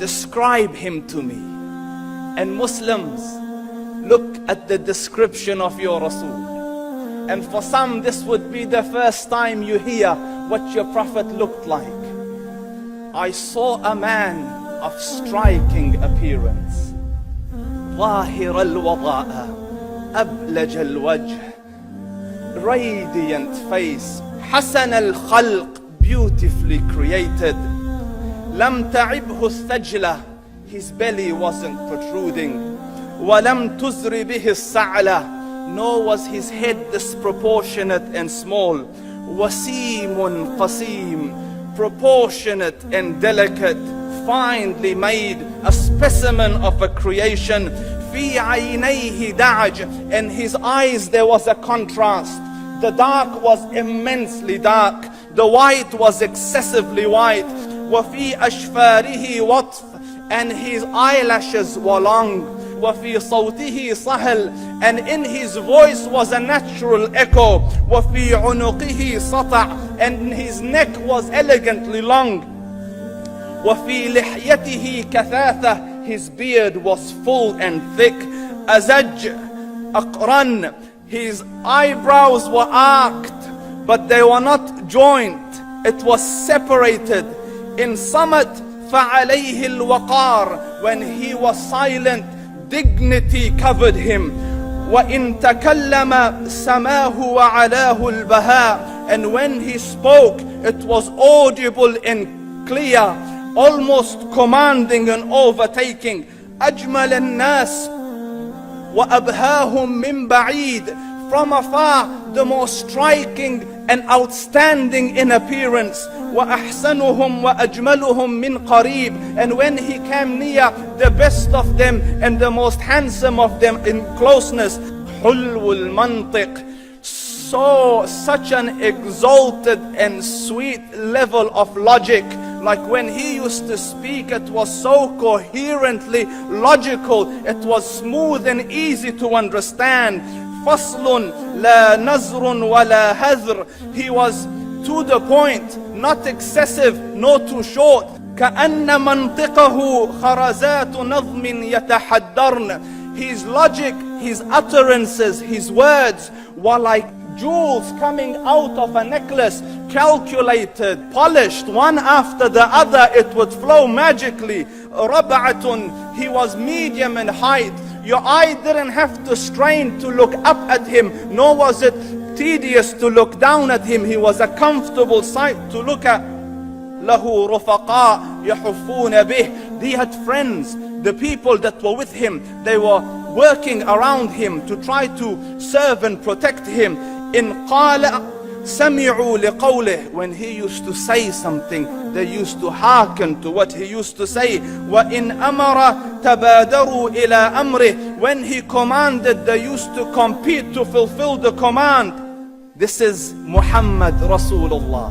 describe him to me. And Muslims, look at the description of your Rasul. And for some, this would be the first time you hear what your Prophet looked like. I saw a man of striking appearance. ظاهر الوضاء أبلج الوجه, radiant face, حسن الخلق, beautifully created. لم تعبه الثجلة, his belly wasn't protruding. ولم تزر به السعلة, nor was his head disproportionate and small. وسيم قسيم, proportionate and delicate, finely made, a specimen of a creation. في عينيه دعج, in his eyes there was a contrast. The dark was immensely dark, the white was excessively white. وفي أشفاره وطف, and his eyelashes were long. وفي صوته صهل, and in his voice was a natural echo. وفي عنقه سطع, and his neck was elegantly long. وفي لحيته كثاثة, his beard was full and thick. أزج أقرن, his eyebrows were arched, but they were not joined, it was separated. In summit فعليه الوقار, when he was silent, dignity covered him. وإن تكلم سماه وعلاه البهاء, and when he spoke it was audible and clear, almost commanding and overtaking. أجمل الناس وأبهاهم من بعيد, from afar the most striking and outstanding in appearance. وأحسنهم وأجملهم من قريب, and when he came near, the best of them and the most handsome of them in closeness. حلو المنطق, such an exalted and sweet level of logic. Like when he used to speak, it was so coherently logical, it was smooth and easy to understand. فصل لا نزر ولا هذر, he was to the point, not excessive nor too short. كأن منطقه خرزات نظم يتحدرن, his logic, his utterances, his words were like jewels coming out of a necklace, calculated, polished, one after the other, it would flow magically. ربعة, he was medium in height. Your eye didn't have to strain to look up at him, nor was it tedious to look down at him. He was a comfortable sight to look at. له رفقاء يحفون به, he had friends, the people that were with him, they were working around him to try to serve and protect him. In قال سمعوا لقوله, when he used to say something, they used to hearken to what he used to say. وإن أمر تبادروا إلى أمره, when he commanded, they used to compete to fulfill the command. This is Muhammad Rasulullah.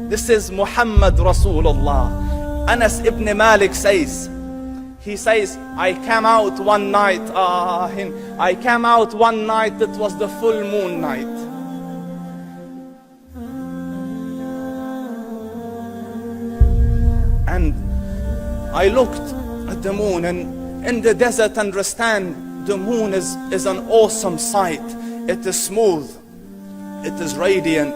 This is Muhammad Rasulullah. Anas ibn Malik says, he says, I came out one night, I came out one night, it was the full moon night. And I looked at the moon, and in the desert, understand, the moon is an awesome sight. It is smooth, it is radiant,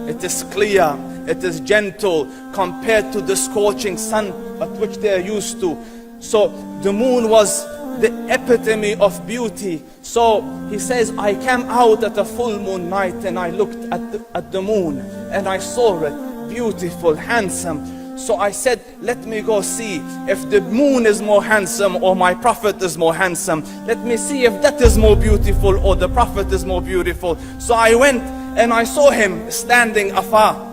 it is clear, it is gentle compared to the scorching sun at which they are used to. So the moon was the epitome of beauty. So he says, I came out at a full moon night and I looked at the moon and I saw it, beautiful, handsome. So I said, let me go see if the moon is more handsome or my Prophet is more handsome. Let me see if that is more beautiful or the Prophet is more beautiful. So I went and I saw him standing afar.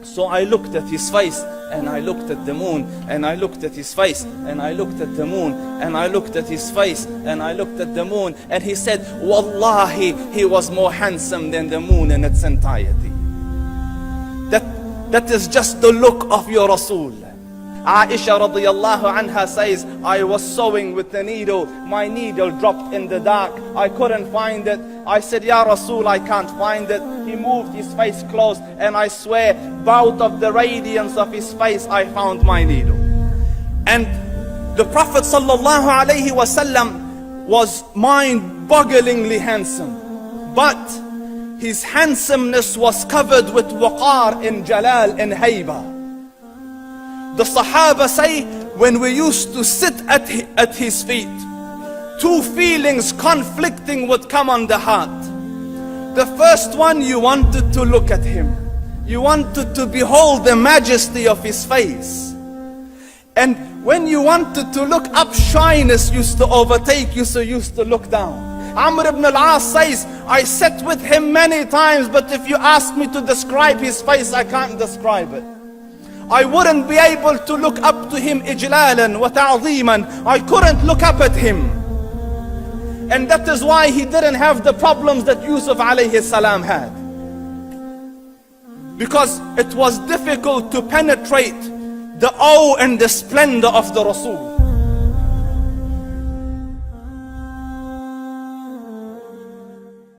So I looked at his face and I looked at the moon and I looked at his face and I looked at the moon and I looked at his face and I looked at the moon, and he said, Wallahi, he was more handsome than the moon in its entirety. That is just the look of your Rasul. Aisha radiyallahu anha says, I was sewing with the needle, my needle dropped in the dark, I couldn't find it. I said, Ya Rasul, I can't find it. He moved his face close, and I swear, out of the radiance of his face, I found my needle. And the Prophet sallallahu alaihi wasallam was mind-bogglingly handsome, but his handsomeness was covered with waqar and jalal and haiba. The Sahaba say, when we used to sit at his feet, two feelings conflicting would come on the heart. The first one, you wanted to look at him. You wanted to behold the majesty of his face. And when you wanted to look up, shyness used to overtake you, so you used to look down. Amr ibn al-As says, I sat with him many times, but if you ask me to describe his face, I can't describe it. I wouldn't be able to look up to him ijlalan wa ta'zeeman. I couldn't look up at him. And that is why he didn't have the problems that Yusuf alayhi salam had. Because it was difficult to penetrate the awe and the splendor of the Rasul.